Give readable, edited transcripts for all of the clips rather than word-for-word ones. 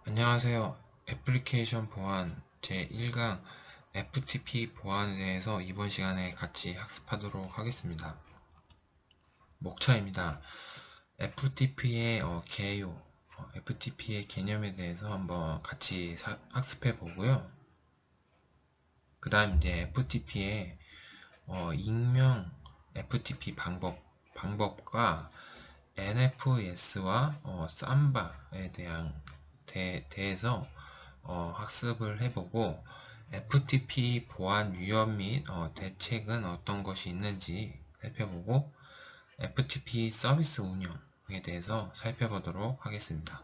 안녕하세요. 애플리케이션 보안 제1강 FTP 보안에 대해서 이번 시간에 같이 학습하도록 하겠습니다. 목차입니다. FTP의 개요, FTP의 개념에 대해서 한번 같이 학습해 보고요. 그 다음 이제 FTP의 익명 FTP 방법과 NFS와 삼바에 대해서 학습을 해보고 FTP 보안 위험 및 대책은 어떤 것이 있는지 살펴보고 FTP 서비스 운영에 대해서 살펴보도록 하겠습니다.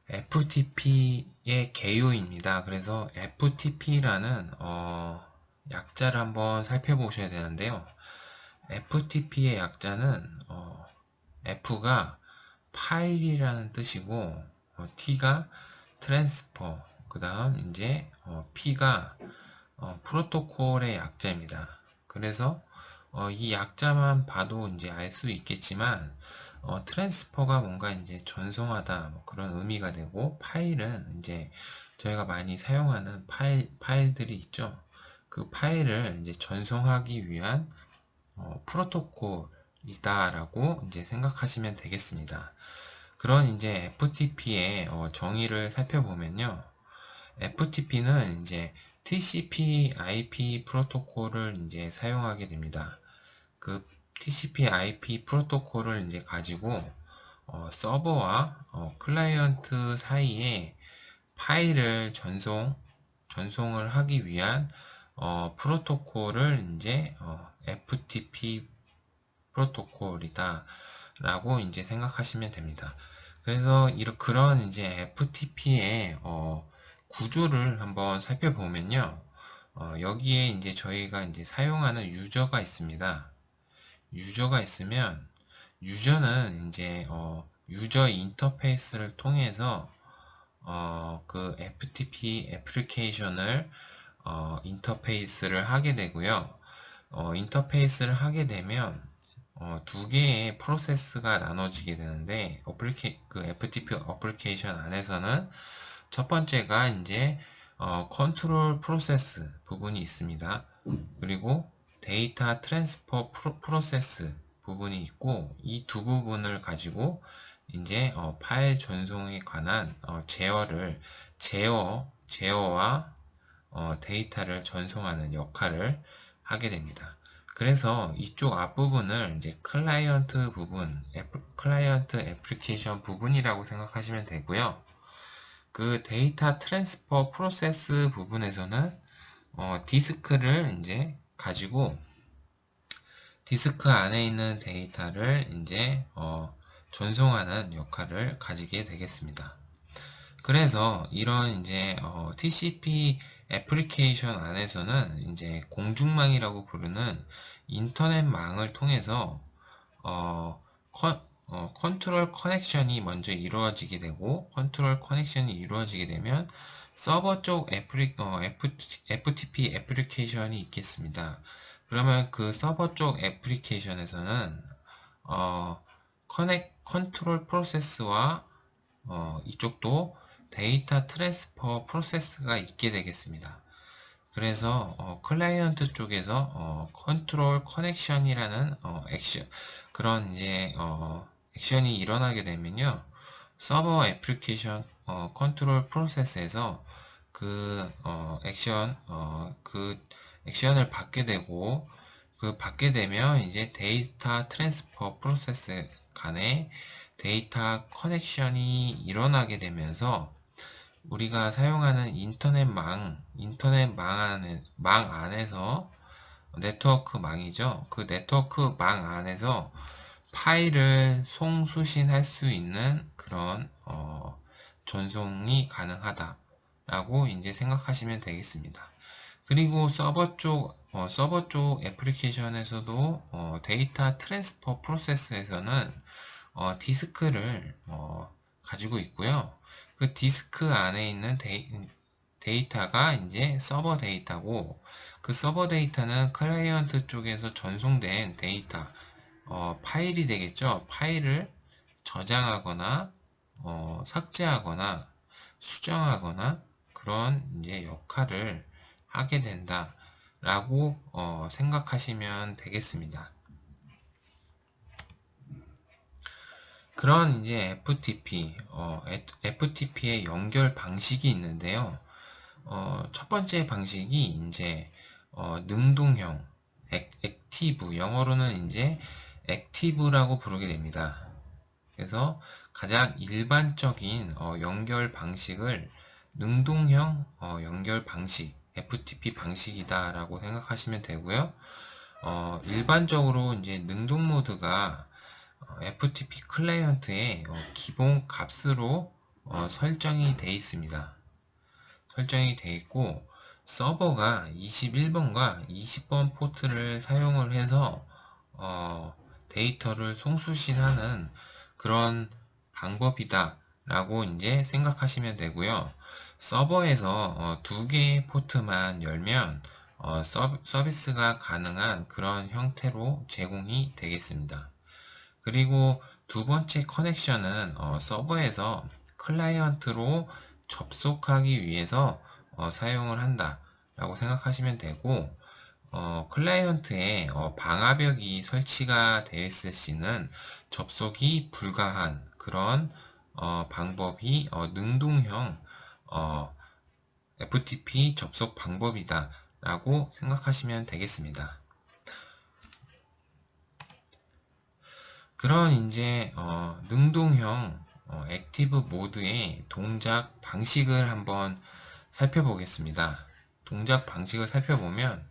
FTP의 개요입니다. 그래서 FTP라는 약자를 한번 살펴보셔야 되는데요. FTP의 약자는 F가 파일이라는 뜻이고 T가 트랜스퍼, 그 다음 이제 P가 프로토콜의 약자입니다. 그래서 이 약자만 봐도 이제 알 수 있겠지만 트랜스퍼가 뭔가 이제 전송하다 뭐 그런 의미가 되고, 파일은 이제 저희가 많이 사용하는 파일들이 있죠. 그 파일을 이제 전송하기 위한 프로토콜이다라고 이제 생각하시면 되겠습니다. 그런 이제 FTP의 정의를 살펴보면요. FTP는 이제 TCP/IP 프로토콜을 이제 사용하게 됩니다. 그 TCP/IP 프로토콜을 이제 가지고 서버와 클라이언트 사이에 파일을 전송을 하기 위한 프로토콜을 이제 FTP 프로토콜이다 라고 이제 생각하시면 됩니다. 그래서 그런 이제 FTP의 구조를 한번 살펴보면요. 여기에 이제 저희가 이제 사용하는 유저가 있습니다. 유저가 있으면 유저는 이제 유저 인터페이스를 통해서 그 FTP 애플리케이션을 인터페이스를 하게 되고요. 인터페이스를 하게 되면 두 개의 프로세스가 나눠지게 되는데, 그 FTP 어플리케이션 안에서는 첫 번째가 이제 컨트롤 프로세스 부분이 있습니다. 그리고 데이터 트랜스퍼 프로세스 부분이 있고, 이 두 부분을 가지고 이제 파일 전송에 관한 제어와 데이터를 전송하는 역할을 하게 됩니다. 그래서 이쪽 앞부분을 이제 클라이언트 애플리케이션 부분이라고 생각하시면 되고요. 그 데이터 트랜스퍼 프로세스 부분에서는 디스크를 이제 가지고 디스크 안에 있는 데이터를 이제 전송하는 역할을 가지게 되겠습니다. 그래서 이런 이제 TCP 애플리케이션 안에서는 이제 공중망이라고 부르는 인터넷망을 통해서 컨트롤 커넥션이 먼저 이루어지게 되고, 컨트롤 커넥션이 이루어지게 되면 서버 쪽 FTP 애플리케이션이 있겠습니다. 그러면 그 서버 쪽 애플리케이션에서는 컨트롤 프로세스와 이쪽도 데이터 트랜스퍼 프로세스가 있게 되겠습니다. 그래서 클라이언트 쪽에서 컨트롤 커넥션이라는 그런 이제 액션이 일어나게 되면요, 서버 애플리케이션 컨트롤 프로세스에서 그 액션을 받게 되고, 그 받게 되면 이제 데이터 트랜스퍼 프로세스 간에 데이터 커넥션이 일어나게 되면서 우리가 사용하는 망 안에서, 네트워크 망이죠. 그 네트워크 망 안에서 파일을 송수신할 수 있는 그런 전송이 가능하다라고 이제 생각하시면 되겠습니다. 그리고 서버 쪽 애플리케이션에서도 데이터 트랜스퍼 프로세스에서는 디스크를 가지고 있고요. 그 디스크 안에 있는 데이터가 이제 서버 데이터고, 그 서버 데이터는 클라이언트 쪽에서 전송된 데이터, 파일이 되겠죠. 파일을 저장하거나 삭제하거나 수정하거나 그런 이제 역할을 하게 된다라고 생각하시면 되겠습니다. 그런 이제 FTP의 연결 방식이 있는데요. 첫 번째 방식이 이제 능동형, 액티브, 영어로는 이제 액티브라고 부르게 됩니다. 그래서 가장 일반적인 연결 방식을 능동형 연결 방식, FTP 방식이다라고 생각하시면 되고요. 일반적으로 이제 능동 모드가 FTP 클라이언트의 기본 값으로 설정이 되어 있습니다. 설정이 되어 있고 서버가 21번과 20번 포트를 사용을 해서 데이터를 송수신하는 그런 방법이다 라고 이제 생각하시면 되고요. 서버에서 두 개의 포트만 열면 서비스가 가능한 그런 형태로 제공이 되겠습니다. 그리고 두 번째 커넥션은 서버에서 클라이언트로 접속하기 위해서 사용을 한다 라고 생각하시면 되고, 클라이언트에 방화벽이 설치가 되어 있을 시는 접속이 불가한 그런 방법이 능동형 FTP 접속 방법이다 라고 생각하시면 되겠습니다. 그런 이제 능동형 액티브 모드의 동작 방식을 한번 살펴보겠습니다. 동작 방식을 살펴보면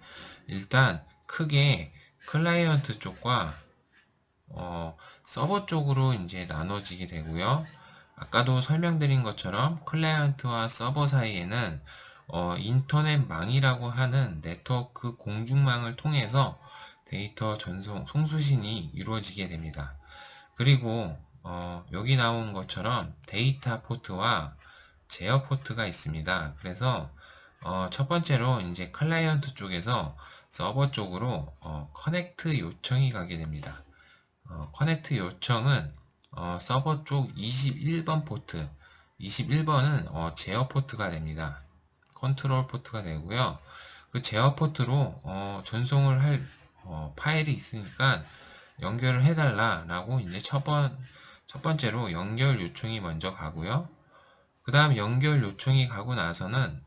일단 크게 클라이언트 쪽과 서버 쪽으로 이제 나눠지게 되고요. 아까도 설명드린 것처럼 클라이언트와 서버 사이에는 인터넷망이라고 하는 네트워크 공중망을 통해서 데이터 전송, 송수신이 이루어지게 됩니다. 그리고 여기 나온 것처럼 데이터 포트와 제어 포트가 있습니다. 그래서 첫 번째로 이제 클라이언트 쪽에서 서버 쪽으로 커넥트 요청이 가게 됩니다. 커넥트 요청은 서버 쪽 21번 포트, 21번은 제어 포트가 됩니다. 컨트롤 포트가 되고요. 그 제어 포트로 전송을 할 파일이 있으니까 연결을 해달라 라고 이제 첫 번째로 연결 요청이 먼저 가고요. 그 다음 연결 요청이 가고 나서는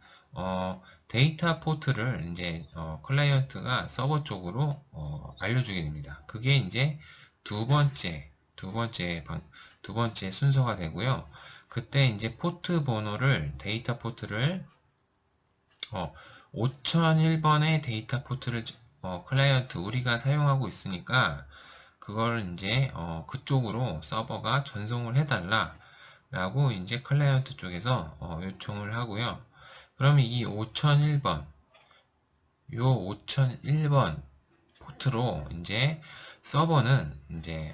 데이터 포트를 이제 클라이언트가 서버 쪽으로 알려주게 됩니다. 그게 이제 두 번째 순서가 되고요. 그때 이제 포트 번호를 데이터 포트를 5001번의 데이터 포트를 클라이언트 우리가 사용하고 있으니까 그걸 이제 그쪽으로 서버가 전송을 해달라 라고 이제 클라이언트 쪽에서 요청을 하고요. 그러면 이 5001번 요 5001번 포트로 이제 서버는 이제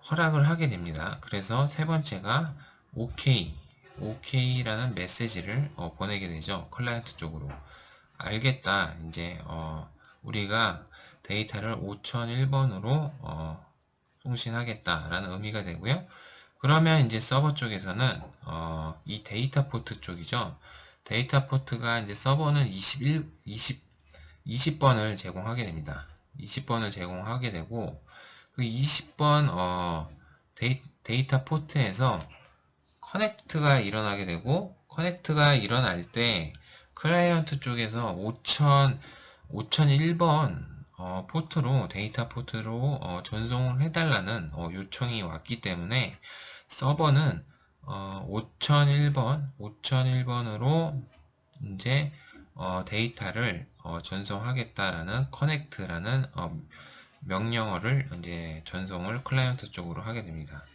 허락을 하게 됩니다. 그래서 세 번째가 OK라는 메시지를 보내게 되죠. 클라이언트 쪽으로. 알겠다. 이제 우리가 데이터를 5001번으로 송신하겠다라는 의미가 되고요. 그러면 이제 서버 쪽에서는 이 데이터 포트 쪽이죠. 데이터 포트가 이제 서버는 20번을 제공하게 됩니다. 20번을 제공하게 되고 그 20번 데이터 포트에서 커넥트가 일어나게 되고 커넥트가 일어날 때 클라이언트 쪽에서 5001번 포트로 데이터 포트로 전송을 해달라는 요청이 왔기 때문에 서버는 5001번으로 이제 데이터를 전송하겠다라는 커넥트라는 명령어를 이제 전송을 클라이언트 쪽으로 하게 됩니다.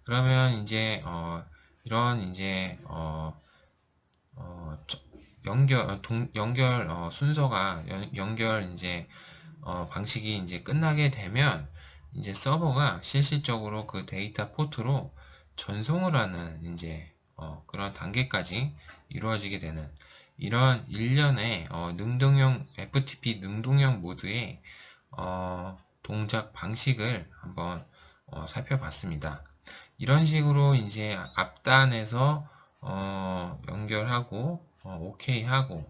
그러면 이제 이런 이제 연결 순서가 연결 이제 방식이 이제 끝나게 되면 이제 서버가 실질적으로 그 데이터 포트로 전송을 하는 이제 그런 단계까지 이루어지게 되는 이런 일련의 능동형 FTP 능동형 모드의 동작 방식을 한번 살펴봤습니다. 이런 식으로 이제 앞단에서 연결하고 오케이 하고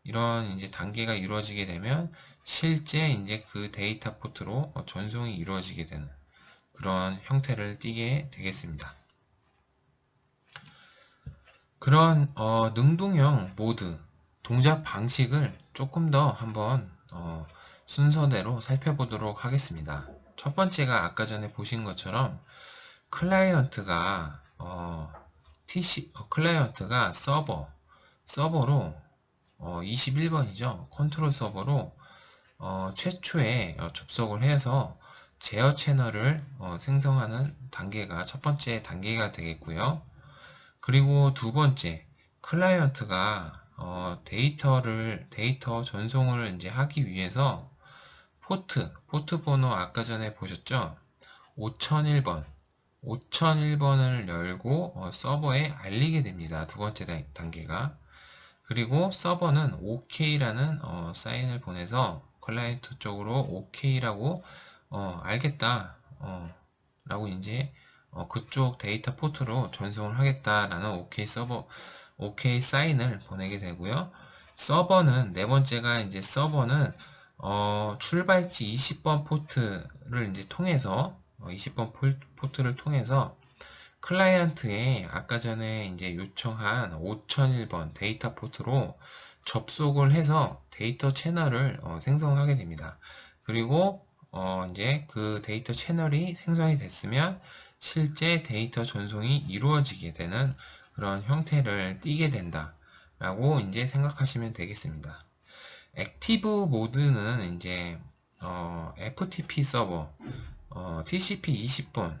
이런 이제 단계가 이루어지게 되면 실제 이제 그 데이터 포트로 전송이 이루어지게 되는 그런 형태를 띠게 되겠습니다. 그런 능동형 모드 동작 방식을 조금 더 한번 순서대로 살펴보도록 하겠습니다. 첫 번째가 아까 전에 보신 것처럼 클라이언트가 클라이언트가 서버로 21번이죠. 컨트롤 서버로 최초에 접속을 해서 제어 채널을 생성하는 단계가 첫 번째 단계가 되겠고요. 그리고 두 번째, 클라이언트가 데이터 전송을 이제 하기 위해서 포트 번호 아까 전에 보셨죠? 5001번, 5001번을 열고 서버에 알리게 됩니다. 두 번째 단계가. 그리고 서버는 OK라는 사인을 보내서 클라이언트 쪽으로 OK라고 알겠다 라고 이제 그쪽 데이터 포트로 전송을 하겠다라는 OK 사인을 보내게 되고요. 서버는 네 번째가 이제 서버는 출발지 20번 포트를 이제 통해서 20번 포트를 통해서 클라이언트에 아까 전에 이제 요청한 5001번 데이터 포트로 접속을 해서 데이터 채널을 생성하게 됩니다. 그리고 이제 그 데이터 채널이 생성이 됐으면 실제 데이터 전송이 이루어지게 되는 그런 형태를 띠게 된다 라고 이제 생각하시면 되겠습니다. 액티브 모드는 이제 FTP 서버 TCP 20번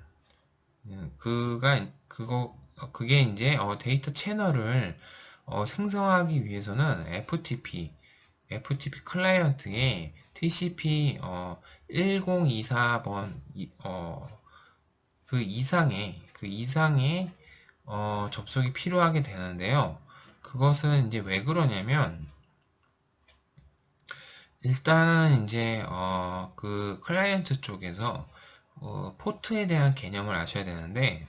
그게 이제 데이터 채널을 생성하기 위해서는 FTP 클라이언트에 TCP 1024번 그 이상의 접속이 필요하게 되는데요. 그것은 이제 왜 그러냐면 일단은 이제 그 클라이언트 쪽에서 포트에 대한 개념을 아셔야 되는데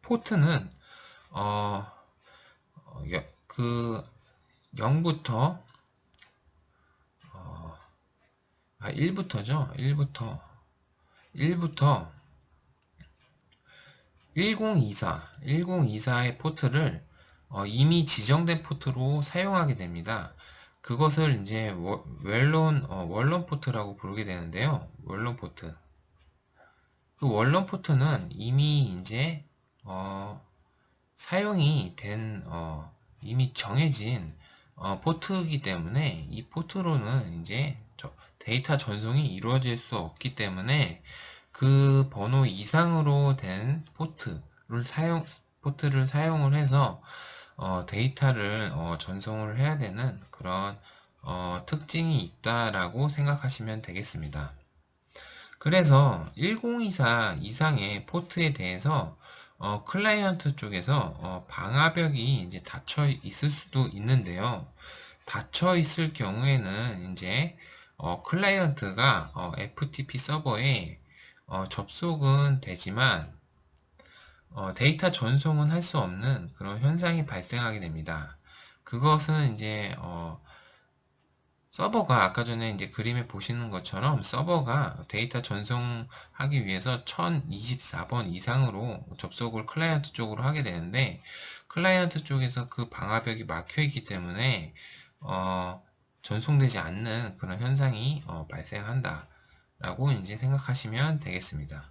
포트는 그 0부터 1부터죠. 1부터 1024의 포트를 이미 지정된 포트로 사용하게 됩니다. 그것을 이제 원론 포트라고 부르게 되는데요. 원론 포트. 그 원론 포트는 이미 이제 사용이 된 이미 정해진 포트이기 때문에 이 포트로는 이제 데이터 전송이 이루어질 수 없기 때문에 그 번호 이상으로 된 포트를 사용을 해서 데이터를 전송을 해야 되는 그런 특징이 있다라고 생각하시면 되겠습니다. 그래서 1024 이상의 포트에 대해서 클라이언트 쪽에서 방화벽이 이제 닫혀 있을 수도 있는데요. 닫혀 있을 경우에는 이제 클라이언트가 FTP 서버에 접속은 되지만 데이터 전송은 할 수 없는 그런 현상이 발생하게 됩니다. 그것은 이제 서버가 아까 전에 이제 그림에 보시는 것처럼 서버가 데이터 전송하기 위해서 1024번 이상으로 접속을 클라이언트 쪽으로 하게 되는데 클라이언트 쪽에서 그 방화벽이 막혀 있기 때문에 전송되지 않는 그런 현상이 발생한다 라고 이제 생각하시면 되겠습니다.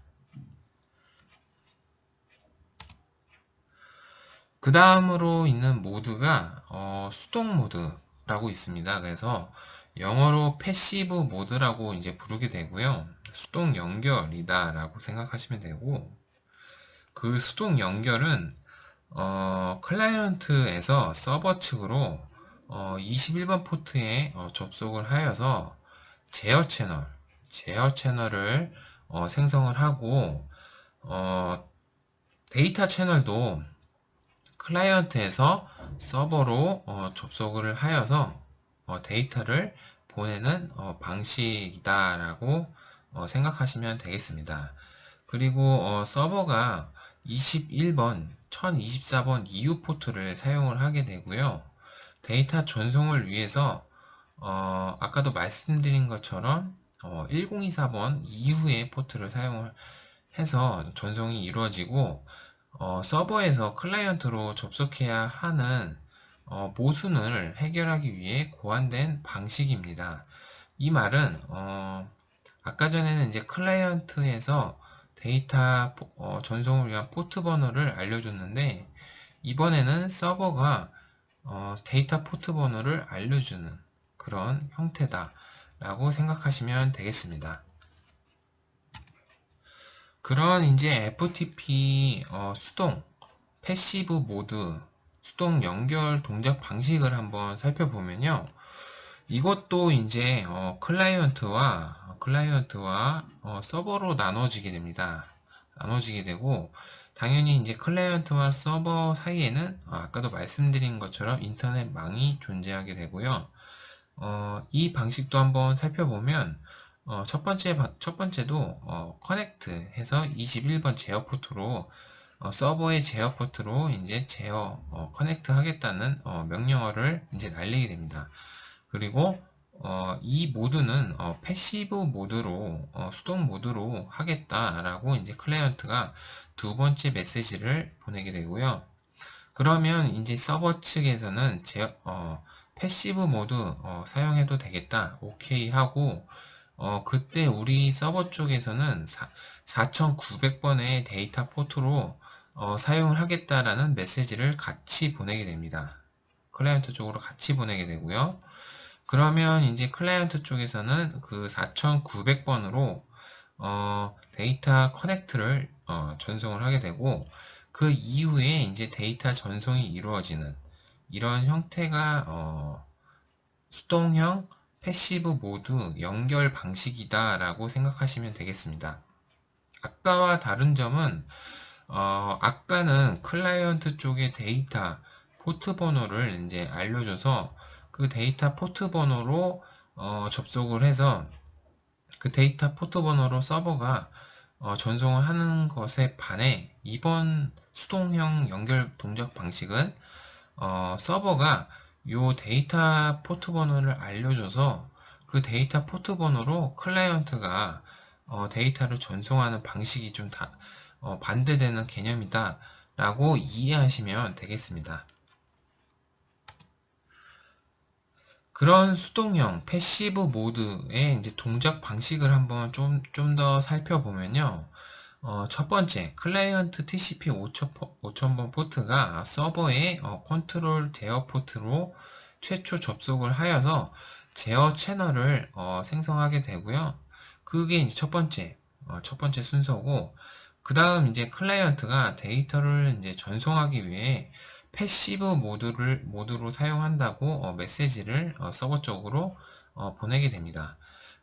그 다음으로 있는 모드가 수동 모드라고 있습니다. 그래서 영어로 패시브 모드라고 이제 부르게 되고요. 수동 연결이다 라고 생각하시면 되고 그 수동 연결은 클라이언트에서 서버 측으로 21번 포트에 접속을 하여서 제어 채널을 생성을 하고 데이터 채널도 클라이언트에서 서버로 접속을 하여서 데이터를 보내는 방식이다라고 생각하시면 되겠습니다. 그리고 서버가 21번, 1024번 EU 포트를 사용을 하게 되고요. 데이터 전송을 위해서 아까도 말씀드린 것처럼 1024번 이후의 포트를 사용을 해서 전송이 이루어지고 서버에서 클라이언트로 접속해야 하는 모순을 해결하기 위해 고안된 방식입니다. 이 말은 아까 전에는 이제 클라이언트에서 데이터 전송을 위한 포트 번호를 알려줬는데 이번에는 서버가 데이터 포트 번호를 알려주는 그런 형태다 라고 생각하시면 되겠습니다. 그런 이제 FTP 수동 패시브 모드 수동 연결 동작 방식을 한번 살펴보면요. 이것도 이제 클라이언트와 서버로 나눠지게 됩니다. 나눠지게 되고 당연히 이제 클라이언트와 서버 사이에는 아까도 말씀드린 것처럼 인터넷망이 존재하게 되고요. 이 방식도 한번 살펴보면 첫 번째도 커넥트 해서 21번 제어 포트로 서버의 제어 포트로 이제 커넥트 하겠다는 명령어를 이제 날리게 됩니다. 그리고 이 모드는 패시브 모드로 수동 모드로 하겠다라고 이제 클라이언트가 두 번째 메시지를 보내게 되고요. 그러면 이제 서버 측에서는 패시브 모드 사용해도 되겠다 오케이 하고 그때 우리 서버 쪽에서는 4900번의 데이터 포트로 사용을 하겠다라는 메시지를 같이 보내게 됩니다. 클라이언트 쪽으로 같이 보내게 되고요. 그러면 이제 클라이언트 쪽에서는 그 4900번으로 데이터 커넥트를 전송을 하게 되고 그 이후에 이제 데이터 전송이 이루어지는 이런 형태가 수동형 패시브 모드 연결 방식이다 라고 생각하시면 되겠습니다. 아까와 다른 점은 아까는 클라이언트 쪽의 데이터 포트 번호를 이제 알려줘서 그 데이터 포트 번호로 접속을 해서 그 데이터 포트 번호로 서버가 전송을 하는 것에 반해 이번 수동형 연결 동작 방식은 서버가 요 데이터 포트 번호를 알려줘서 그 데이터 포트 번호로 클라이언트가 데이터를 전송하는 방식이 좀 반대되는 개념이다 라고 이해하시면 되겠습니다. 그런 수동형 패시브 모드의 이제 동작 방식을 한번 좀 더 살펴보면요. 첫 번째, 클라이언트 TCP 5000번 포트가 서버의 컨트롤 제어 포트로 최초 접속을 하여서 제어 채널을 생성하게 되고요. 그게 이제 첫 번째 순서고, 그 다음 이제 클라이언트가 데이터를 이제 전송하기 위해 패시브 모드로 사용한다고 메시지를 서버 쪽으로 보내게 됩니다.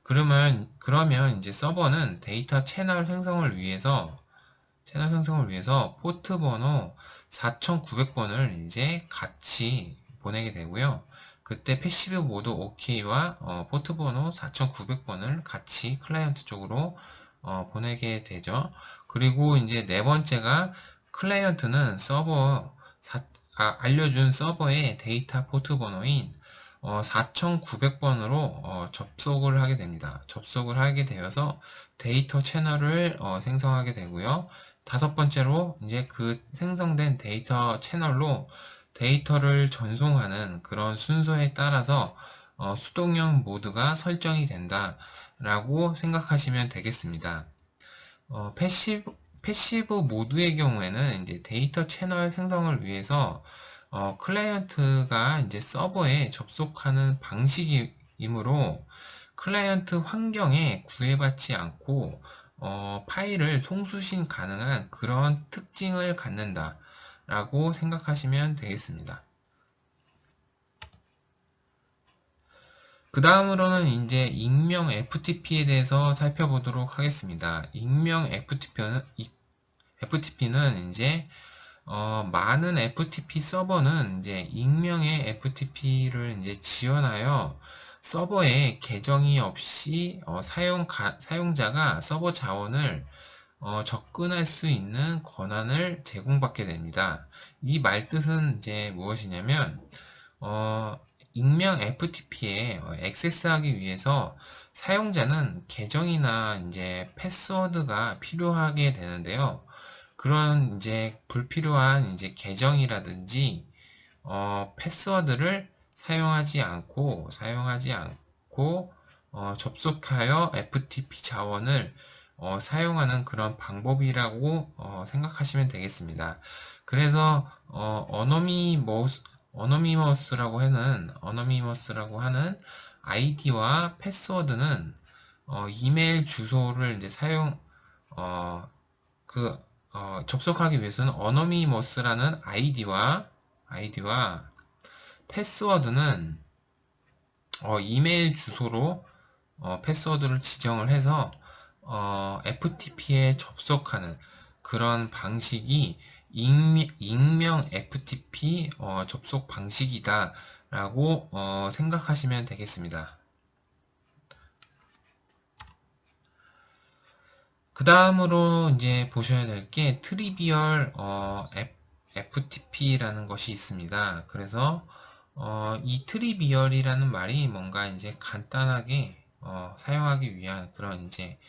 그러면 이제 서버는 데이터 채널 생성을 위해서 포트 번호 4900번을 이제 같이 보내게 되고요. 그때 패시브 모드 OK와 포트 번호 4900번을 같이 클라이언트 쪽으로 보내게 되죠. 그리고 이제 네 번째가 클라이언트는 알려준 서버의 데이터 포트 번호인 4900번으로 접속을 하게 됩니다. 접속을 하게 되어서 데이터 채널을 생성하게 되고요. 다섯 번째로 이제 그 생성된 데이터 채널로 데이터를 전송하는 그런 순서에 따라서 수동형 모드가 설정이 된다 라고 생각하시면 되겠습니다. 패시브 모드의 경우에는 이제 데이터 채널 생성을 위해서 클라이언트가 이제 서버에 접속하는 방식이므로 클라이언트 환경에 구애받지 않고 파일을 송수신 가능한 그런 특징을 갖는다 라고 생각하시면 되겠습니다. 그 다음으로는 이제 익명 FTP에 대해서 살펴보도록 하겠습니다. 익명 FTP는 이제 많은 FTP 서버는 이제 익명의 FTP를 이제 지원하여 서버에 계정이 없이 사용자가 서버 자원을 접근할 수 있는 권한을 제공받게 됩니다. 이 말뜻은 이제 무엇이냐면, 익명 FTP에 액세스하기 위해서 사용자는 계정이나 이제 패스워드가 필요하게 되는데요. 그런 이제 불필요한 이제 계정이라든지 패스워드를 사용하지 않고 접속하여 FTP 자원을 사용하는 그런 방법이라고 생각하시면 되겠습니다. 그래서 어노니머스라고 하는 아이디와 패스워드는 이메일 주소를 이제 어, 그 접속하기 위해서는 어노니머스라는 아이디와 패스워드는 이메일 주소로 패스워드를 지정을 해서 FTP에 접속하는 그런 방식이 익명 FTP 접속 방식이다 라고 생각하시면 되겠습니다. 그 다음으로 이제 보셔야 될 게 트리비얼 FTP라는 것이 있습니다. 그래서 이 트리비얼이라는 말이 뭔가 이제 간단하게 사용하기 위한 그런 이제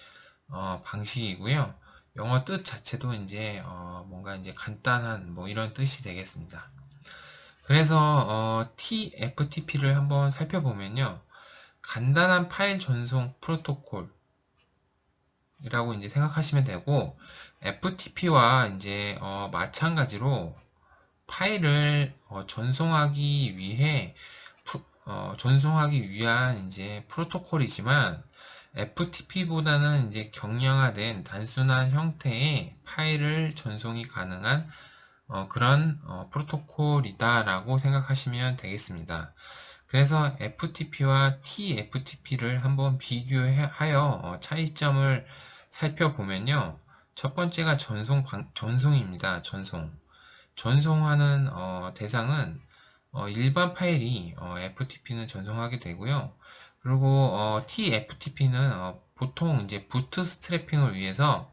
방식이고요. 영어 뜻 자체도 이제 뭔가 이제 간단한 뭐 이런 뜻이 되겠습니다. 그래서 TFTP를 한번 살펴보면요. 간단한 파일 전송 프로토콜 이라고 이제 생각하시면 되고, FTP와 이제 마찬가지로 파일을 전송하기 위한 이제 프로토콜이지만, FTP보다는 이제 경량화된 단순한 형태의 파일을 전송이 가능한 그런 프로토콜이다라고 생각하시면 되겠습니다. 그래서 FTP와 TFTP를 한번 비교하여 차이점을 살펴보면요. 첫 번째가 전송입니다. 전송하는 대상은 일반 파일이 FTP는 전송하게 되고요. 그리고 TFTP는 보통 이제 부트스트래핑을 위해서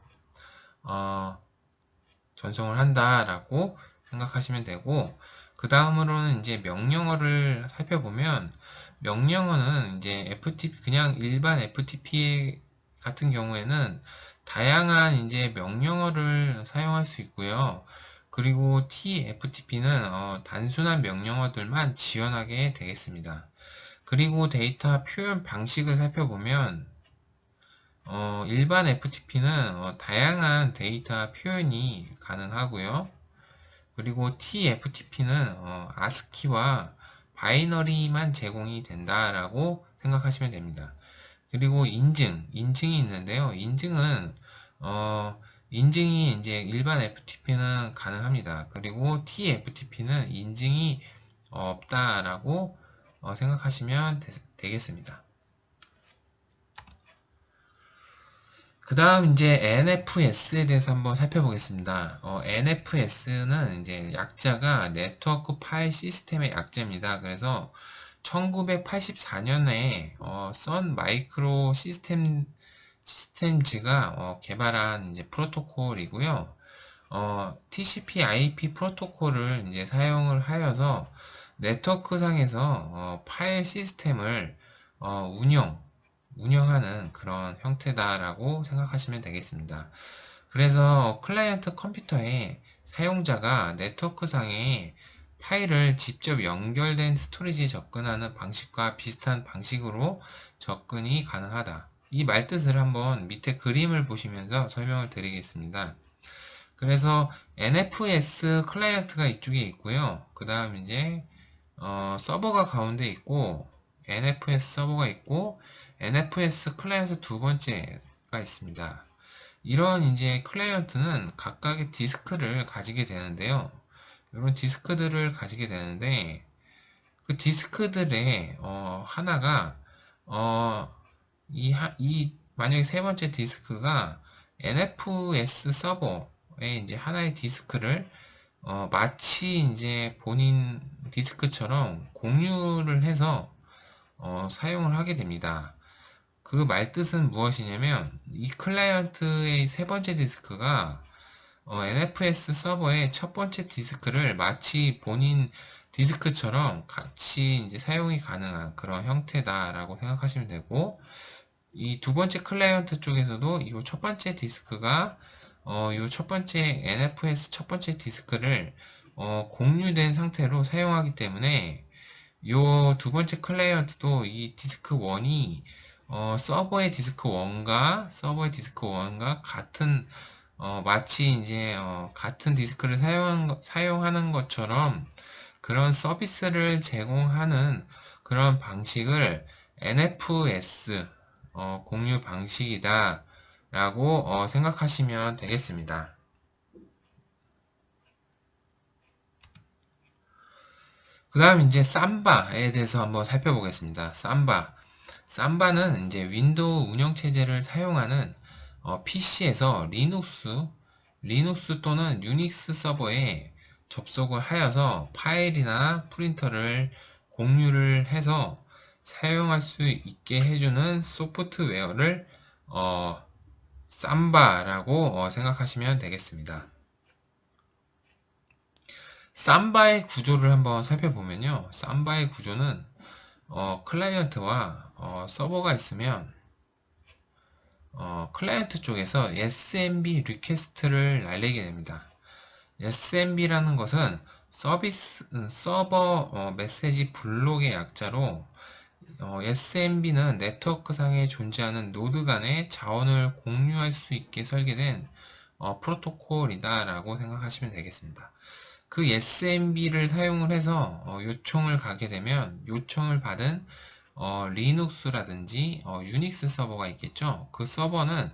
전송을 한다라고 생각하시면 되고, 그 다음으로는 이제 명령어를 살펴보면, 명령어는 이제 FTP, 그냥 일반 FTP 같은 경우에는 다양한 이제 명령어를 사용할 수 있고요. 그리고 TFTP는 단순한 명령어들만 지원하게 되겠습니다. 그리고 데이터 표현 방식을 살펴보면, 일반 FTP는 다양한 데이터 표현이 가능하고요. 그리고 TFTP는 ASCII와 바이너리만 제공이 된다라고 생각하시면 됩니다. 그리고 인증이 있는데요. 인증이 이제 일반 FTP는 가능합니다. 그리고 TFTP는 인증이 없다라고 생각하시면 되겠습니다. 그 다음 이제 NFS에 대해서 한번 살펴보겠습니다. NFS는 이제 약자가 네트워크 파일 시스템의 약자입니다. 그래서 1984년에 선 마이크로 시스템즈가 개발한 이제 프로토콜이고요. TCP/IP 프로토콜을 이제 사용을 하여서 네트워크상에서 파일 시스템을 운영하는 그런 형태다라고 생각하시면 되겠습니다. 그래서 클라이언트 컴퓨터에 사용자가 네트워크상에 파일을 직접 연결된 스토리지에 접근하는 방식과 비슷한 방식으로 접근이 가능하다. 이 말뜻을 한번 밑에 그림을 보시면서 설명을 드리겠습니다. 그래서 NFS 클라이언트가 이쪽에 있고요. 그 다음 이제 서버가 가운데 있고, NFS 서버가 있고, NFS 클라이언트 두 번째가 있습니다. 이런 이제 클라이언트는 각각의 디스크를 가지게 되는데요. 이런 디스크들을 가지게 되는데, 그 디스크들의 하나가 만약에 세 번째 디스크가 NFS 서버에 이제 하나의 디스크를 마치 이제 본인 디스크처럼 공유를 해서 사용을 하게 됩니다. 그 말뜻은 무엇이냐면 이 클라이언트의 세 번째 디스크가 NFS 서버의 첫 번째 디스크를 마치 본인 디스크처럼 같이 이제 사용이 가능한 그런 형태다라고 생각하시면 되고, 이 두 번째 클라이언트 쪽에서도 이 첫 번째 디스크가 이 첫 번째 NFS 첫 번째 디스크를 공유된 상태로 사용하기 때문에 이 두 번째 클라이언트도 이 디스크 1이 서버의 디스크 1과 같은 마치 이제 같은 디스크를 사용하는 것처럼 그런 서비스를 제공하는 그런 방식을 NFS 공유 방식이다 라고 생각하시면 되겠습니다. 그 다음 이제 삼바에 대해서 한번 살펴보겠습니다. 삼바는 이제 윈도우 운영체제를 사용하는 PC에서 리눅스 또는 유닉스 서버에 접속을 하여서 파일이나 프린터를 공유를 해서 사용할 수 있게 해주는 소프트웨어를 삼바라고 생각하시면 되겠습니다. 삼바의 구조를 한번 살펴보면요. 삼바의 구조는 클라이언트와 서버가 있으면 클라이언트 쪽에서 SMB 리퀘스트를 날리게 됩니다. SMB라는 것은 서버 메시지 블록의 약자로 SMB는 네트워크상에 존재하는 노드 간의 자원을 공유할 수 있게 설계된 프로토콜이다 라고 생각하시면 되겠습니다. 그 SMB를 사용을 해서 요청을 가게 되면 요청을 받은 리눅스라든지 유닉스 서버가 있겠죠. 그 서버는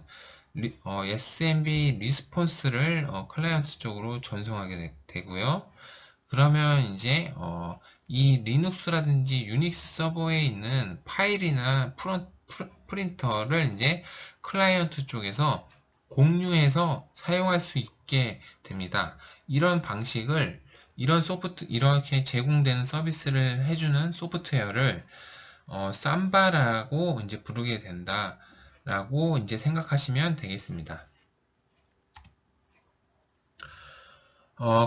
SMB 리스폰스를 클라이언트 쪽으로 전송하게 되고요. 그러면 이제 이 리눅스라든지 유닉스 서버에 있는 파일이나 프린터를 이제 클라이언트 쪽에서 공유해서 사용할 수 있게 됩니다. 이런 방식을 이렇게 제공되는 서비스를 해주는 소프트웨어를 삼바라고 이제 부르게 된다라고 이제 생각하시면 되겠습니다.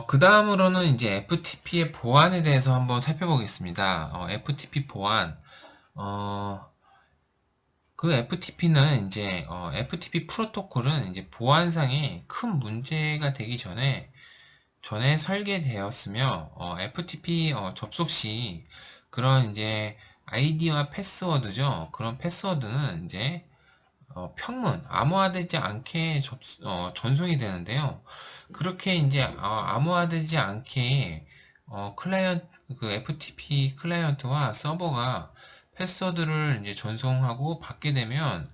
그 다음으로는 이제 FTP의 보안에 대해서 한번 살펴보겠습니다. FTP 보안. 그 FTP는 이제, FTP 프로토콜은 이제 보안상에 큰 문제가 되기 전에 설계되었으며, FTP 접속 시 그런 이제 아이디와 패스워드죠. 그런 패스워드는 이제 평문, 암호화되지 않게 전송이 되는데요. 그렇게 이제 암호화되지 않게 그 FTP 클라이언트와 서버가 패스워드를 이제 전송하고 받게 되면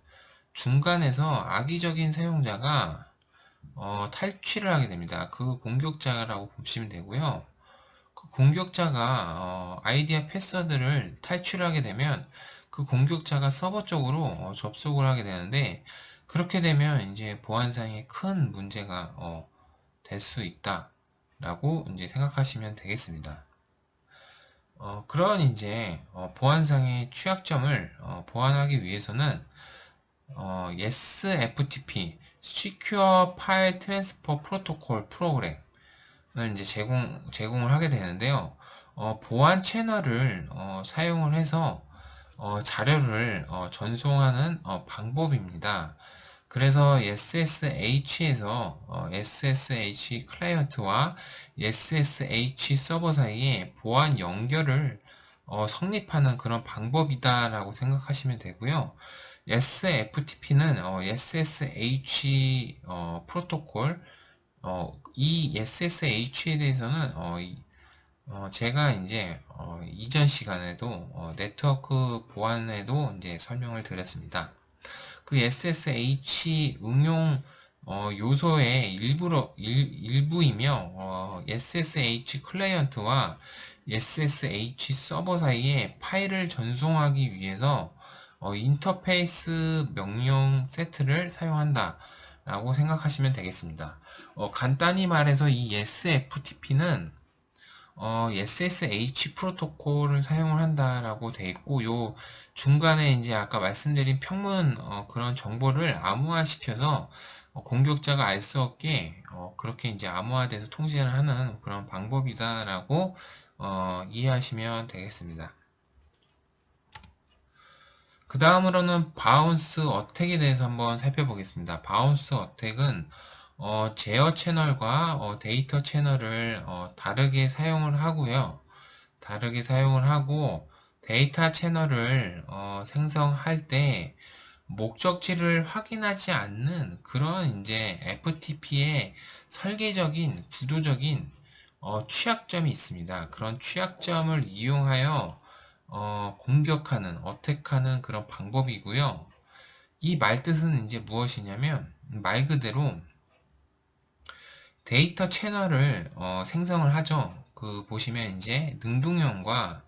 중간에서 악의적인 사용자가 탈취를 하게 됩니다. 그 공격자라고 보시면 되고요. 그 공격자가 아이디와 패스워드를 탈취하게 되면 그 공격자가 서버 쪽으로 접속을 하게 되는데, 그렇게 되면 이제 보안상에 큰 문제가 될 수 있다라고 이제 생각하시면 되겠습니다. 그런 이제 보안상의 취약점을 보완하기 위해서는 SFTP Secure File Transfer Protocol 프로그램을 이제 제공을 하게 되는데요. 보안 채널을 사용을 해서 자료를 전송하는 방법입니다. 그래서 SSH에서 SSH 클라이언트와 SSH 서버 사이에 보안 연결을 성립하는 그런 방법이다라고 생각하시면 되고요. SFTP는 SSH 프로토콜, 이 SSH에 대해서는 제가 이제 이전 시간에도 네트워크 보안에도 이제 설명을 드렸습니다. 그 SSH 응용 요소의 일부이며 SSH 클라이언트와 SSH 서버 사이에 파일을 전송하기 위해서 인터페이스 명령 세트를 사용한다 라고 생각하시면 되겠습니다. 간단히 말해서 이 SFTP는 SSH 프로토콜을 사용을 한다라고 돼 있고, 요 중간에 이제 아까 말씀드린 평문 그런 정보를 암호화시켜서 공격자가 알 수 없게 그렇게 이제 암호화돼서 통신을 하는 그런 방법이다라고 이해하시면 되겠습니다. 그 다음으로는 바운스 어택에 대해서 한번 살펴보겠습니다. 바운스 어택은 제어 채널과 데이터 채널을 다르게 사용을 하고요. 다르게 사용을 하고 데이터 채널을 생성할 때 목적지를 확인하지 않는 그런 이제 FTP의 설계적인 구조적인 취약점이 있습니다. 그런 취약점을 이용하여 공격하는, 어택하는 그런 방법이고요. 이 말뜻은 이제 무엇이냐면 말 그대로 데이터 채널을 생성을 하죠. 그 보시면 이제 능동형과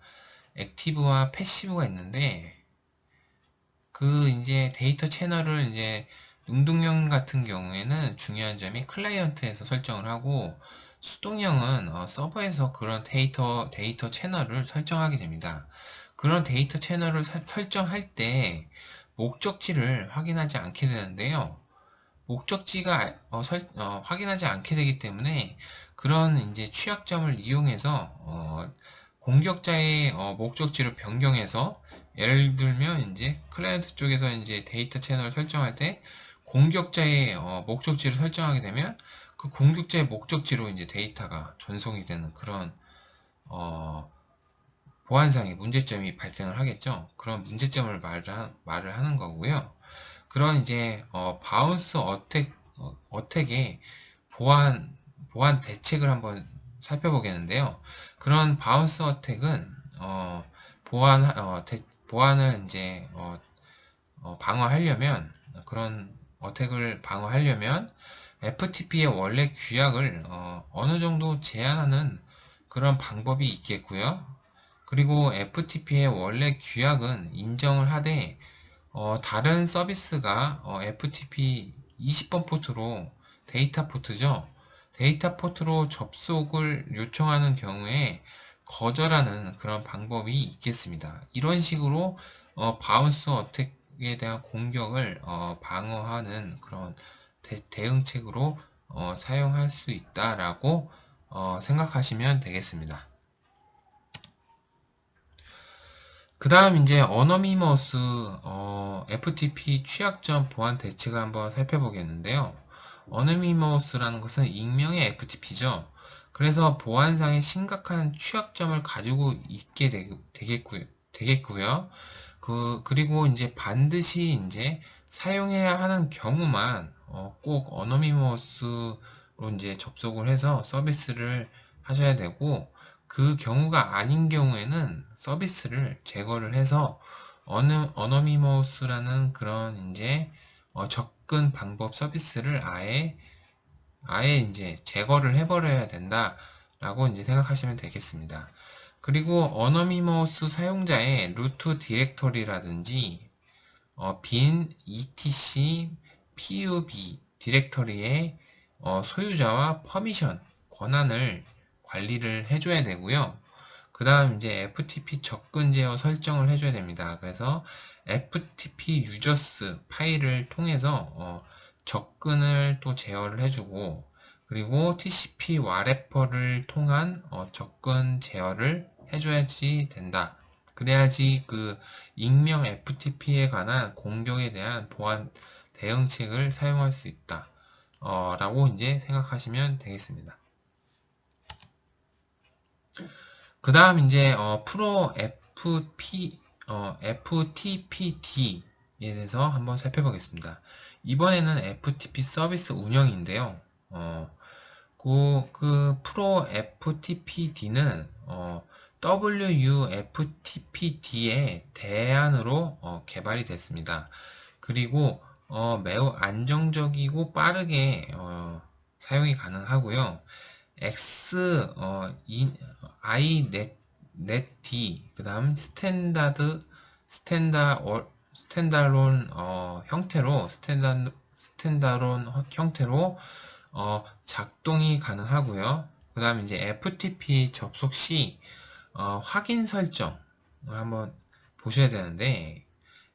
액티브와 패시브가 있는데 그 이제 데이터 채널을 이제 능동형 같은 경우에는 중요한 점이 클라이언트에서 설정을 하고 수동형은 서버에서 그런 데이터 채널을 설정하게 됩니다. 그런 데이터 채널을 설정할 때 목적지를 확인하지 않게 되는데요. 목적지가 확인하지 않게 되기 때문에 그런 이제 취약점을 이용해서 공격자의 목적지를 변경해서 예를 들면 이제 클라이언트 쪽에서 이제 데이터 채널을 설정할 때 공격자의 목적지를 설정하게 되면 그 공격자의 목적지로 이제 데이터가 전송이 되는 그런 어, 보안상의 문제점이 발생을 하겠죠. 그런 문제점을 말을 하는 거고요. 그런 이제 바운스 어택의 보안 대책을 한번 살펴보겠는데요. 그런 바운스 어택은 보안을 이제 방어하려면 그런 어택을 방어하려면 FTP의 원래 규약을 어느 정도 제한하는 그런 방법이 있겠고요. 그리고 FTP의 원래 규약은 인정을 하되 다른 서비스가 FTP 20번 포트로 데이터 포트죠. 데이터 포트로 접속을 요청하는 경우에 거절하는 그런 방법이 있겠습니다. 이런 식으로 바운스 어택에 대한 공격을 방어하는 그런 대응책으로 사용할 수 있다라고 생각하시면 되겠습니다. 그 다음 이제 어너니머스 FTP 취약점 보안 대책을 한번 살펴보겠는데요. 어너니머스라는 것은 익명의 FTP죠. 그래서 보안상의 심각한 취약점을 가지고 있게 되겠고요. 그리고 이제 반드시 이제 사용해야 하는 경우만 꼭 어너니머스로 이제 접속을 해서 서비스를 하셔야 되고, 그 경우가 아닌 경우에는 서비스를 제거를 해서 어너니머스라는 그런 이제 접근 방법 서비스를 아예 이제 제거를 해버려야 된다라고 이제 생각하시면 되겠습니다. 그리고 어너니머스 사용자의 루트 디렉터리라든지 빈 etc pub 디렉터리의 소유자와 퍼미션 권한을 관리를 해줘야 되고요. 그 다음 이제 FTP 접근 제어 설정을 해줘야 됩니다. 그래서 FTP 유저스 파일을 통해서 접근을 또 제어를 해주고, 그리고 TCP 와레퍼를 통한 접근 제어를 해줘야지 된다. 그래야지 그 익명 FTP에 관한 공격에 대한 보안 대응책을 사용할 수 있다. 라고 이제 생각하시면 되겠습니다. 그 다음 이제 프로 FTPD에 대해서 한번 살펴보겠습니다. 이번에는 FTP 서비스 운영인데요. 그 프로 FTPD는 WUFTPD의 대안으로 개발이 됐습니다. 그리고 매우 안정적이고 빠르게 사용이 가능하고요. iNetD 그 다음 스탠다론 형태로 스탠다론 형태로 작동이 가능하고요. 그 다음에 이제 FTP 접속 시 확인 설정을 한번 보셔야 되는데,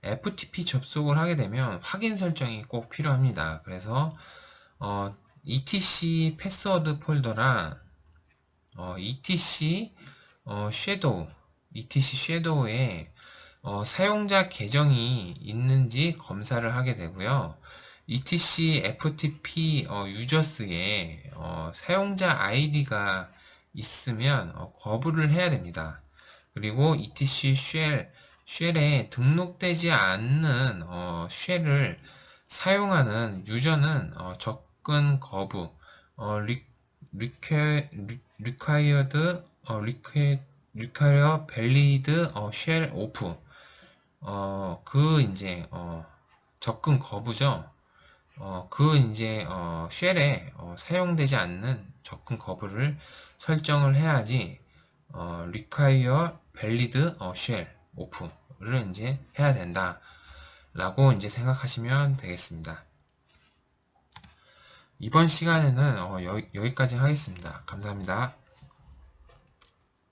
FTP 접속을 하게 되면 확인 설정이 꼭 필요합니다. 그래서 etc 패스워드 폴더랑 etc 섀도우 etc 섀도우에 사용자 계정이 있는지 검사를 하게 되고요. etc ftp 유저스에 사용자 아이디가 있으면 거부를 해야 됩니다. 그리고 etc 쉘에 등록되지 않는 쉘을 사용하는 유저는 접근 거부, required valid shell off, 이제 접근 거부죠. 이제 쉘에 사용되지 않는 접근 거부를 설정을 해야지 require valid shell off를 이제 해야 된다 라고 이제 생각하시면 되겠습니다. 이번 시간에는 여기까지 하겠습니다. 감사합니다.